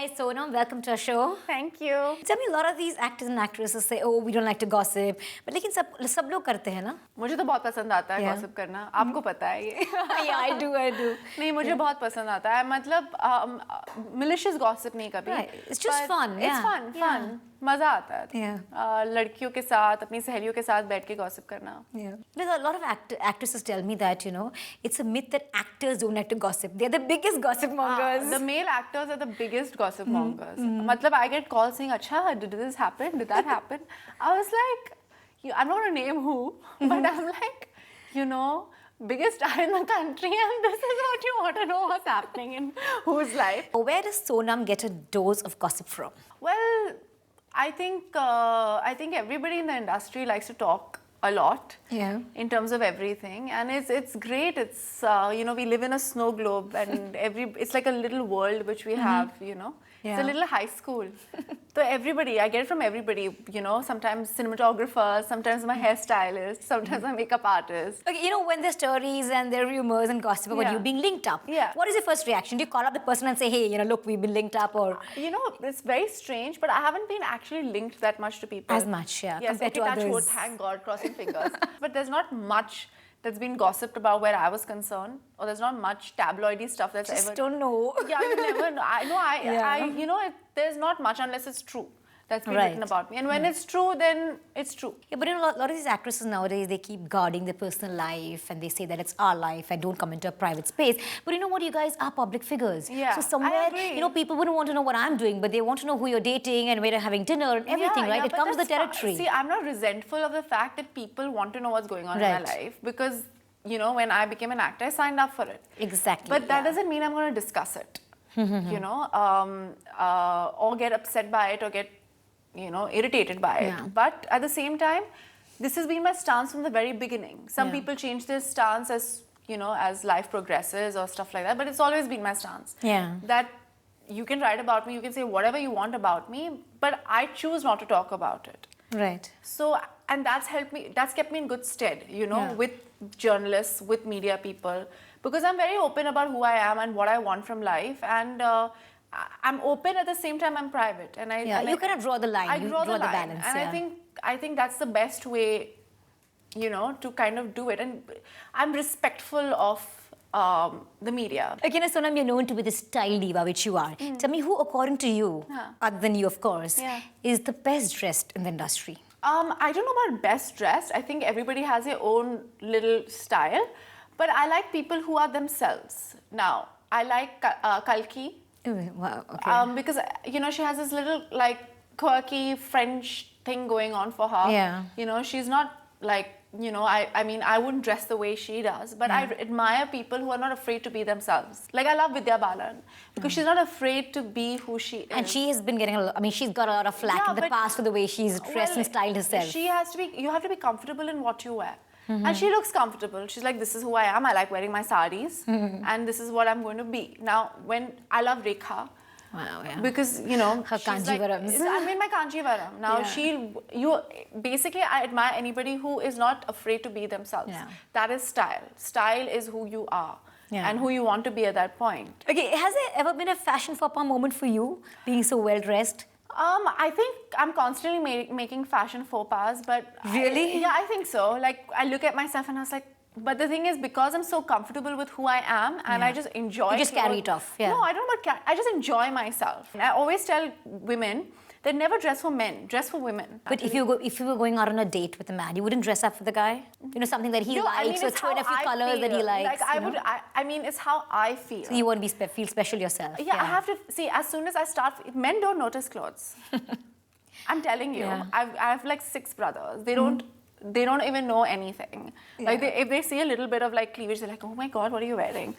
Hi Sonam, welcome to our show. Thank you. Tell me, a lot of these actors and actresses say, oh, we don't like to gossip. But लेकिन सब लोग करते हैं ना? मुझे तो बहुत पसंद आता है गॉसिप करना. आपको पता है ये? Yeah, I do. नहीं, मुझे बहुत पसंद आता है. मतलब malicious gossip नहीं कभी. Right. It's just fun. It's fun. मजा आता है. लड़कियों के साथ, अपनी सहेलियों के साथ बैठ के गॉसिप करना. Yeah. Because a lot of actresses tell me that, it's a myth that actors don't like to gossip. They're the biggest gossip mongers. The male actors are the biggest gossip mongers. मतलब I get calls saying, अच्छा, did this happen? Did that happen? I was like, I'm not going to name who, but I'm like, biggest star in the country, and this is what you want to know what's happening in whose life. Where does Sonam get a dose of gossip from? Well, I think everybody in the industry likes to talk a lot in terms of everything, and it's great. It's we live in a snow globe, and it's like a little world which we have. It's a little high school. So everybody, I get it from everybody. Sometimes cinematographers, sometimes my hairstylist, sometimes my makeup artist. Okay, when there's stories and there are rumors and gossip about you being linked up, what is your first reaction? Do you call up the person and say, hey, look, we've been linked up, or? It's very strange, but I haven't been actually linked that much to people. As much, yes, compared to others. Wood, thank God, crossing fingers. But there's not much that's been gossiped about where I was concerned, or there's not much tabloidy stuff that's Just ever. don't know. Yeah, you never know. There's not much unless it's true that's been written about me, and when it's true, then it's true. Yeah, but a lot of these actresses nowadays, they keep guarding their personal life, and they say that it's our life and don't come into a private space. But you know what? You guys are public figures. Yeah, so somewhere, people wouldn't want to know what I'm doing, but they want to know who you're dating and where you're having dinner and everything, right? It comes with the territory. See, I'm not resentful of the fact that people want to know what's going on in my life, because when I became an actor, I signed up for it. Exactly. But that doesn't mean I'm going to discuss it. Or get upset by it, or get irritated by it. But at the same time, this has been my stance from the very beginning. Some people change their stance as as life progresses or stuff like that, but it's always been my stance. That you can write about me, you can say whatever you want about me, but I choose not to talk about it. Right. So, and that's helped me, that's kept me in good stead, with journalists, with media people, because I'm very open about who I am and what I want from life, and I'm open at the same time I'm private, and you kind of draw the line. I draw the balance, and I think that's the best way, to kind of do it, and I'm respectful of the media. Okay, now Sonam, you're known to be the style diva, which you are. Tell me who, according to you, other than you, of course, is the best dressed in the industry? I don't know about best dressed. I think everybody has their own little style, but I like people who are themselves. Now, I like Kalki. Wow, okay. Because she has this little quirky French thing going on for her. She's not like I wouldn't dress the way she does, but I admire people who are not afraid to be themselves. Like, I love Vidya Balan because she's not afraid to be who she is. And she has been getting she's got a lot of flack in the past for the way she's dressed and styled herself. You have to be comfortable in what you wear. And she looks comfortable. She's like, this is who I am. I like wearing my saris, and this is what I'm going to be. Now, when I love Rekha, because her Kanjivarams. I mean, my Kanjivaram. Now, basically, I admire anybody who is not afraid to be themselves. That is style. Style is who you are. And who you want to be at that point. Okay, has there ever been a fashion faux pas moment for you, being so well dressed? I think I'm constantly making fashion faux pas, but really? I think so. Like, I look at myself and I was like, but the thing is, because I'm so comfortable with who I am, and I just enjoy. You just carry it off. No, I don't know. I just enjoy myself. And I always tell women that never dress for men, dress for women. But if you were going out on a date with a man, you wouldn't dress up for the guy? Something that he likes, or throw in a few colors that he likes. Like, it's how I feel. So you want to feel special yourself. Yeah, I have to see, as soon as I start, men don't notice clothes. I'm telling you, I have like 6 brothers. They don't even know anything. Like, if they see a little bit of cleavage, they're like, oh my God, what are you wearing?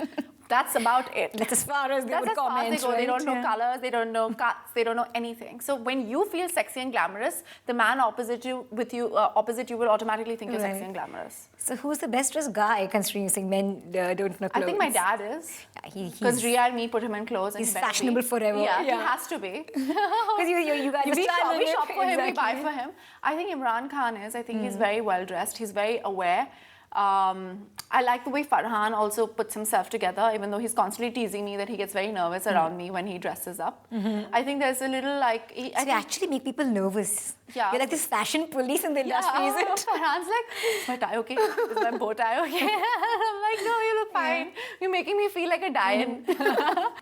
That's about it. That's as far as they would comment. That's as far as they go. They don't know colors, they don't know cuts, they don't know anything. So when you feel sexy and glamorous, the man opposite you will automatically think you're sexy and glamorous. So who's the best dressed guy, considering you saying men don't know clothes? I think my dad is. Because Ria and me put him in clothes. He's fashionable forever. Yeah, he has to be. Because you guys we shop for him, we buy for him. I think Imran Khan is. I think he's very well dressed. He's very aware. I like the way Farhan also puts himself together, even though he's constantly teasing me that he gets very nervous around me when he dresses up. I think there's a little like... You actually make people nervous. Yeah. You're like this fashion police in the industry, isn't it? Farhan's like, is my tie okay? Is my bow tie okay? I'm like, no, you look fine. You're making me feel like a Diane.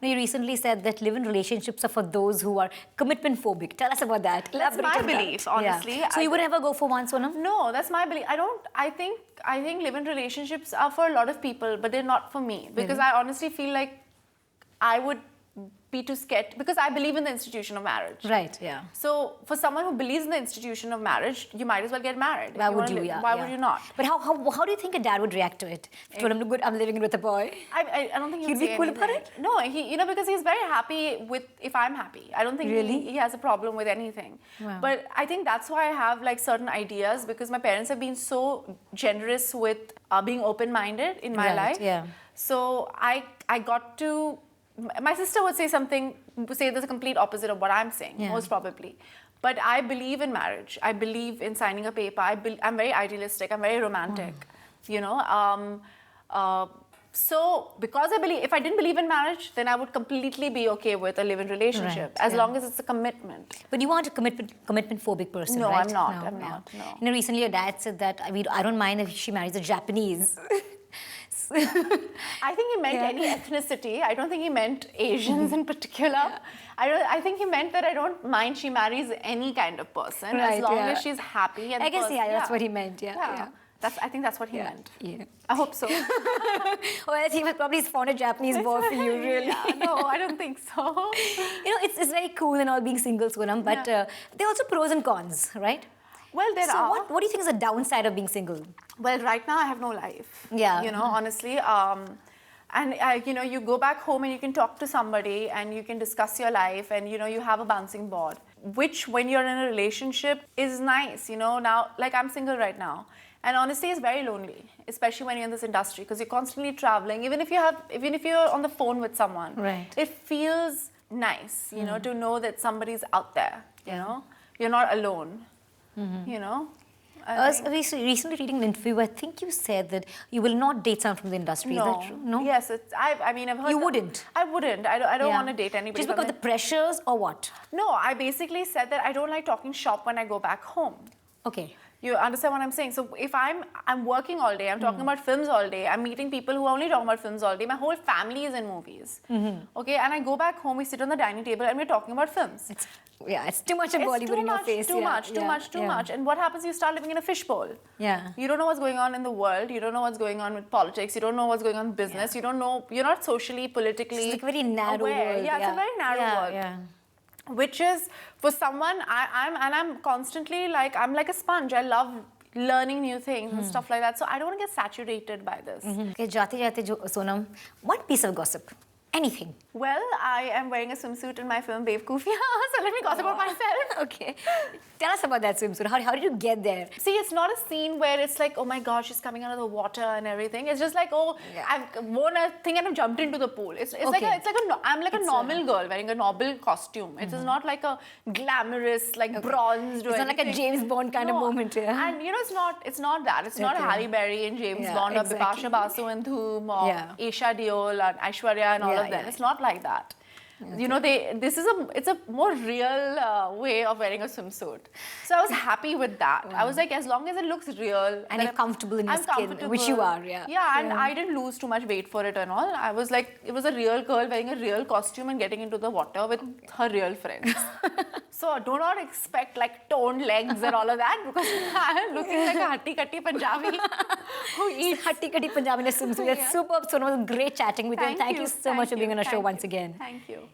You recently said that live-in relationships are for those who are commitment phobic. Tell us about that. That's my belief, honestly. Yeah. So you would never go for one, Sonam? No, that's my belief. I think live-in relationships are for a lot of people, but they're not for me. Because I honestly feel like I would be too scared, because I believe in the institution of marriage. Right, yeah. So for someone who believes in the institution of marriage, you might as well get married. Why would you? Why would you not? But how do you think a dad would react to it? If you told him, good, I'm living with a boy. I don't think he'd be cool about it. No, because he's very happy with if I'm happy. I don't think he has a problem with anything. Wow. But I think that's why I have like certain ideas, because my parents have been so generous with being open-minded in my life. Yeah. So I got to. My sister would say the complete opposite of what I'm saying, most probably. But I believe in marriage. I believe in signing a paper. I'm very idealistic. I'm very romantic, So because if I didn't believe in marriage, then I would completely be okay with a live-in relationship, as long as it's a commitment. But you aren't a commitment phobic person, no, right? I'm not. I'm not. No. Recently your dad said that I don't mind if she marries a Japanese. I think he meant any ethnicity. I don't think he meant Asians in particular. I think he meant that I don't mind she marries any kind of person, as long as she's happy. And I guess, that's what he meant, yeah. I think that's what he meant. Yeah. I hope so. Well, he was probably found a Japanese boy for you, really. No, I don't think so. It's very cool and all being single, Sonam, but there are also pros and cons, right? Well, there are. What do you think is the downside of being single? Well, right now I have no life. Yeah. Honestly. You go back home and you can talk to somebody and you can discuss your life and, you have a bouncing board, which when you're in a relationship is nice, Now, like I'm single right now. And honestly, it's very lonely, especially when you're in this industry, because you're constantly traveling. Even if you're on the phone with someone, right. It feels nice, to know that somebody's out there, You're not alone. I was recently reading an interview where I think you said that you will not date someone from the industry. No. Is that true? No? Yes, I've heard. You wouldn't? I wouldn't. I don't want to date anybody. Just because of the pressures or what? No, I basically said that I don't like talking shop when I go back home. Okay. You understand what I'm saying? So if I'm working all day, I'm talking about films all day, I'm meeting people who are only talking about films all day, my whole family is in movies. Okay, and I go back home, we sit on the dining table and we're talking about films. It's too much of Bollywood in your face. Too much. And what happens? You start living in a fishbowl. Yeah. You don't know what's going on in the world. You don't know what's going on with politics. You don't know what's going on in business. You don't know. You're not socially, politically. It's like a very narrow world. Yeah, it's a very narrow world. Yeah. Which is for someone. I'm constantly like I'm like a sponge. I love learning new things and stuff like that. So I don't want to get saturated by this. Okay, jate Sonam, one piece of gossip. Anything. Well, I am wearing a swimsuit in my film Babe Kufia, so let me gossip about myself. Okay. Tell us about that swimsuit. How did you get there? See, it's not a scene where it's like, oh my gosh, she's coming out of the water and everything. It's just like, I've worn a thing and I've jumped into the pool. I'm like a normal girl wearing a normal costume. It is not like a glamorous, like bronzed. It's not like a James Bond kind of moment. Yeah. And it's not that. It's not Halle Berry in James Bond or Bipasha Basu in Dhoom or Esha Deol and Aishwarya and all of them. It's not like that. Okay. It's a more real way of wearing a swimsuit. So I was happy with that. I was like, as long as it looks real. And you're comfortable in your skin, which you are, Yeah, and I didn't lose too much weight for it and all. I was like, it was a real girl wearing a real costume and getting into the water with her real friends. So do not expect like toned legs and all of that, because I'm looking like a hatti-katti Punjabi who eats. Hatti-katti Punjabi in a swimsuit. That's superb. Sonam, it was great chatting with you. And thank you so much for being on our show once again. Thank you.